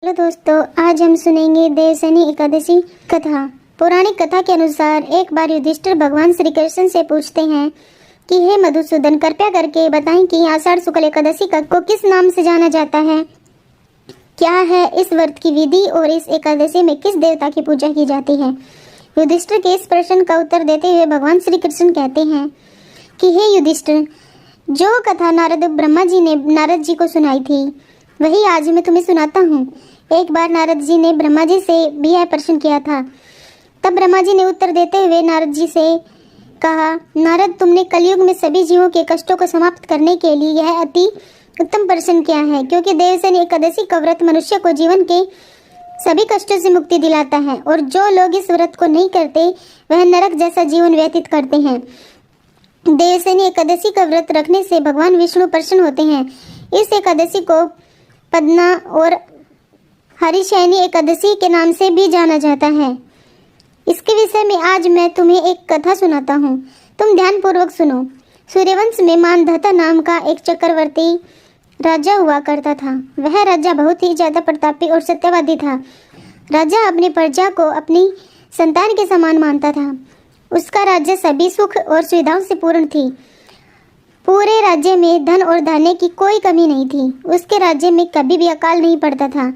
Hello दोस्तों, आज हम सुनेंगे देवशनि एकादशी कथा। पौराणिक कथा के अनुसार एक बार युधिष्ठिर भगवान श्री कृष्ण से पूछते हैं कि हे मधुसूदन, कृपया करके बताएं कि आषाढ़ शुक्ल एकादशी को किस नाम से जाना जाता है। क्या है इस व्रत की विधि और इस एकादशी में किस देवता की पूजा की जाती है। युधिष्ठिर के इस प्रश्न का उत्तर देते हुए भगवान श्री कृष्ण कहते हैं कि हे युधिष्ठिर, जो कथा नारद ब्रह्मा जी ने नारद जी को सुनाई थी वही आज मैं तुम्हें सुनाता हूँ। एक बार नारद जी ने ब्रह्मा जी से भी यह प्रश्न किया था। तब ब्रह्मा जी ने उत्तर देते हुए नारद जी से कहा, नारद, तुमने कलयुग में सभी जीवों के कष्टों को समाप्त करने के लिए यह अति उत्तम प्रश्न किया है, क्योंकि देवशनि एकादशी का व्रत मनुष्य को जीवन के सभी कष्टों से मुक्ति दिलाता है और जो लोग इस व्रत को नहीं करते वह नरक जैसा जीवन व्यतीत करते हैं। देवशनि एकादशी का व्रत रखने से भगवान विष्णु प्रसन्न होते हैं। इस एकादशी को पदना और हरिशयनी एकादशी के नाम से भी जाना जाता है। इसके विषय में आज मैं तुम्हें एक कथा सुनाता हूँ, तुम ध्यान पूर्वक सुनो। सूर्यवंश में मानधाता नाम का एक चक्रवर्ती राजा हुआ करता था। वह राजा बहुत ही ज्यादा प्रतापी और सत्यवादी था। राजा अपनी प्रजा को अपनी संतान के समान मानता था। उसका राज्य सभी सुख और सुविधाओं से पूर्ण थी। पूरे राज्य में धन और धान्य की कोई कमी नहीं थी। उसके राज्य में कभी भी अकाल नहीं पड़ता था।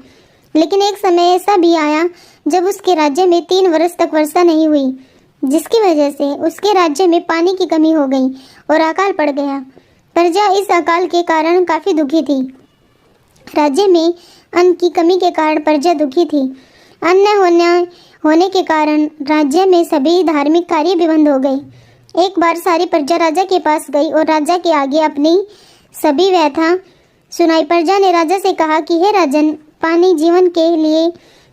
लेकिन एक समय ऐसा भी आया जब उसके राज्य में 3 वर्ष तक वर्षा नहीं हुई, जिसकी वजह से उसके राज्य में पानी की कमी हो गई और अकाल पड़ गया। प्रजा इस अकाल के कारण काफी दुखी थी। राज्य में अन्न की कमी के कारण प्रजा दुखी थी। अन्न होने के कारण राज्य में सभी धार्मिक कार्य भी बंद हो गए। एक बार सारी प्रजा राजा के पास गई और राजा के आगे अपनी सभी व्यथा सुनाई। प्रजा ने राजा से कहा कि हे राजन, पानी जीवन के लिए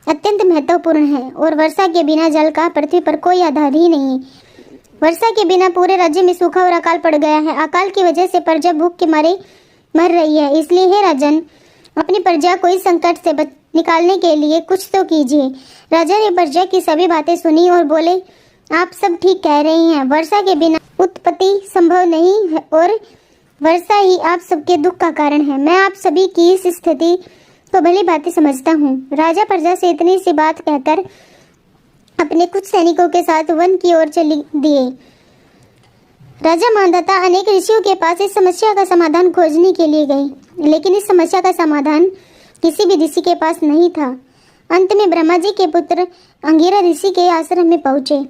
अत्यंत महत्वपूर्ण है और वर्षा के बिना जल का पृथ्वी पर कोई आधार ही नहीं। वर्षा के बिना पूरे राज्य में सूखा और अकाल पड़ गया है। अकाल की वजह से प्रजा भूख के मारे मर रही है। इसलिए हे राजन, अपनी प्रजा को इस संकट से निकालने के लिए कुछ तो कीजिए। राजा ने प्रजा की सभी बातें सुनी और बोले, आप सब ठीक कह रही हैं। वर्षा के बिना उत्पत्ति संभव नहीं है और वर्षा ही आप सबके दुख का कारण है। मैं आप सभी की इस स्थिति को भली भांति समझता हूँ। राजा प्रजा से इतनी सी बात कहकर अपने कुछ सैनिकों के साथ वन की ओर चली दिए। राजा मानधाता अनेक ऋषियों के पास इस समस्या का समाधान खोजने के लिए गई, लेकिन इस समस्या का समाधान किसी भी ऋषि के पास नहीं था। अंत में ब्रह्मा जी के पुत्र अंगिरा ऋषि के आश्रम में पहुंचे।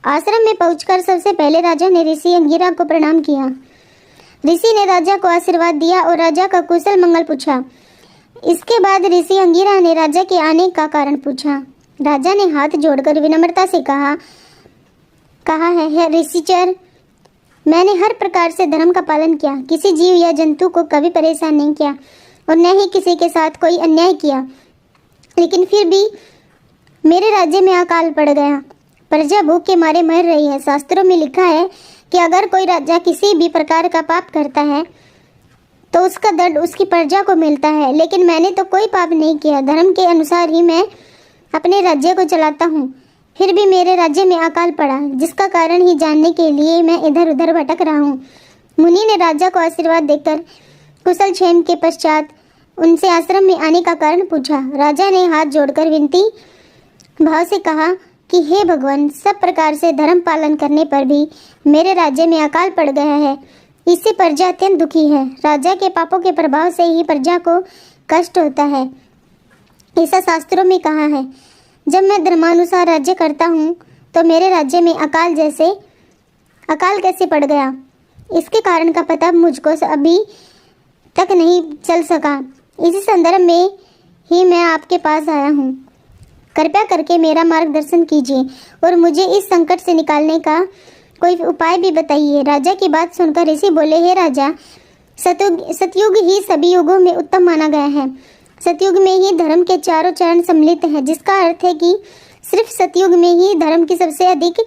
आश्रम में पहुंचकर सबसे पहले राजा ने ऋषि अंगिरा को प्रणाम किया। ऋषि ने राजा को आशीर्वाद दिया और राजा का कुशल मंगल पूछा। इसके बाद ऋषि अंगिरा ने राजा के आने का कारण पूछा। राजा ने हाथ जोड़कर विनम्रता से कहा है, हे ऋषिचर, मैंने हर प्रकार से धर्म का पालन किया, किसी जीव या जंतु को कभी परेशान नहीं किया और न ही किसी के साथ कोई अन्याय किया, लेकिन फिर भी मेरे राज्य में अकाल पड़ गया। प्रजा भूख के मारे मर रही है। शास्त्रों में लिखा है कि अगर कोई राजा किसी भी प्रकार का पाप करता है तो उसका दंड उसकी प्रजा को मिलता है, लेकिन मैंने तो कोई पाप नहीं किया। धर्म के अनुसार ही मैं अपने राज्य को चलाता हूँ, फिर भी मेरे राज्य में अकाल पड़ा, जिसका कारण ही जानने के लिए मैं इधर उधर भटक रहा हूँ। मुनि ने राजा को आशीर्वाद देकर कुशल क्षेम के पश्चात उनसे आश्रम में आने का कारण पूछा। राजा ने हाथ जोड़कर विनती भाव से कहा कि हे भगवान, सब प्रकार से धर्म पालन करने पर भी मेरे राज्य में अकाल पड़ गया है। इससे प्रजा अत्यंत दुखी है। राजा के पापों के प्रभाव से ही प्रजा को कष्ट होता है, ऐसा शास्त्रों में कहा है। जब मैं धर्मानुसार राज्य करता हूँ तो मेरे राज्य में अकाल कैसे पड़ गया, इसके कारण का पता मुझको अभी तक नहीं चल सका। इसी संदर्भ में ही मैं आपके पास आया हूँ। कृपया करके मेरा मार्गदर्शन कीजिए और मुझे इस संकट से निकालने का कोई उपाय भी बताइए। राजा की बात सुनकर ऋषि बोले, हे राजा, सतयुग ही सभी युगों में उत्तम माना गया है। सतयुग में ही धर्म के चारों चरण सम्मिलित हैं, जिसका अर्थ है कि सिर्फ सतयुग में ही धर्म की सबसे अधिक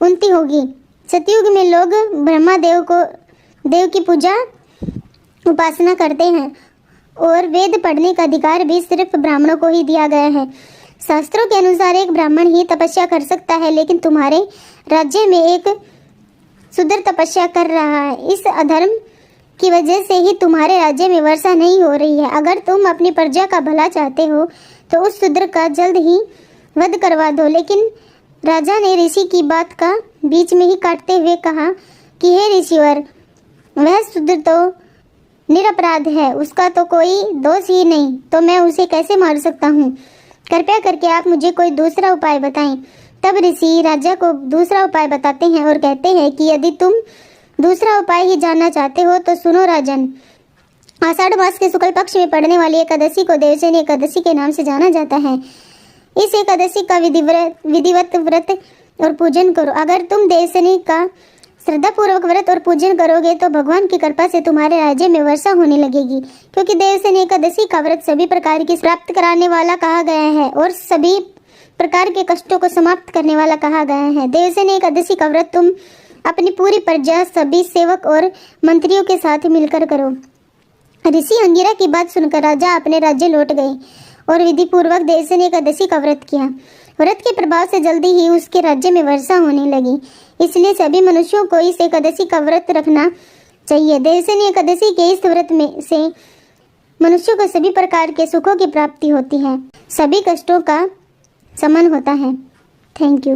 उन्नति होगी। सतयुग में लोग ब्रह्मा देव की पूजा उपासना करते हैं और वेद पढ़ने का अधिकार भी सिर्फ ब्राह्मणों को ही दिया गया है। शास्त्रों के अनुसार एक ब्राह्मण ही तपस्या कर सकता है, लेकिन तुम्हारे राज्य में एक शूद्र तपस्या कर रहा है। इस अधर्म की वजह से ही तुम्हारे राज्य में वर्षा नहीं हो रही है। अगर तुम अपनी प्रजा का भला चाहते हो तो उस शूद्र का जल्द ही वध करवा दो। लेकिन राजा ने ऋषि की बात का बीच में ही काटते हुए कहा कि हे ऋषिवर, वह शूद्र तो निरपराध है, उसका तो कोई दोष ही नहीं, तो मैं उसे कैसे मार सकता हूँ? कृपया करके आप मुझे कोई दूसरा उपाय बताएं। तब ऋषि राजा को दूसरा उपाय बताते हैं और कहते हैं कि यदि तुम दूसरा उपाय ही जानना चाहते हो तो सुनो राजन। आषाढ़ मास के शुक्ल पक्ष में पड़ने वाली एकादशी को देवसेनी एकादशी के नाम से जाना जाता है। इस एकादशी का विधिवत व्रत और पूजन करो। अगर तुम देवसेनी का श्रद्धापूर्वक व्रत और पूजन करोगे तो भगवान की कृपा से तुम्हारे राज्य में वर्षा होने लगेगी, क्योंकि देवसेनी एकादशी का व्रत सभी प्रकार की प्राप्त कराने वाला कहा गया है और सभी प्रकार के कष्टों को समाप्त करने वाला कहा गया है। देवसेनी एकादशी का व्रत तुम अपनी पूरी प्रजा, सभी सेवक और मंत्रियों के साथ मिलकर करो। ऋषि अंगिरा की बात सुनकर राजा अपने राज्य लौट गए और विधि पूर्वक देवसेनी एकादशी का व्रत किया। व्रत के प्रभाव से जल्दी ही उसके राज्य में वर्षा होने लगी। इसलिए सभी मनुष्यों को इस एकादशी का व्रत रखना चाहिए। देवसेनी एकादशी के इस व्रत में से मनुष्यों को सभी प्रकार के सुखों की प्राप्ति होती है, सभी कष्टों का शमन होता है। Thank you.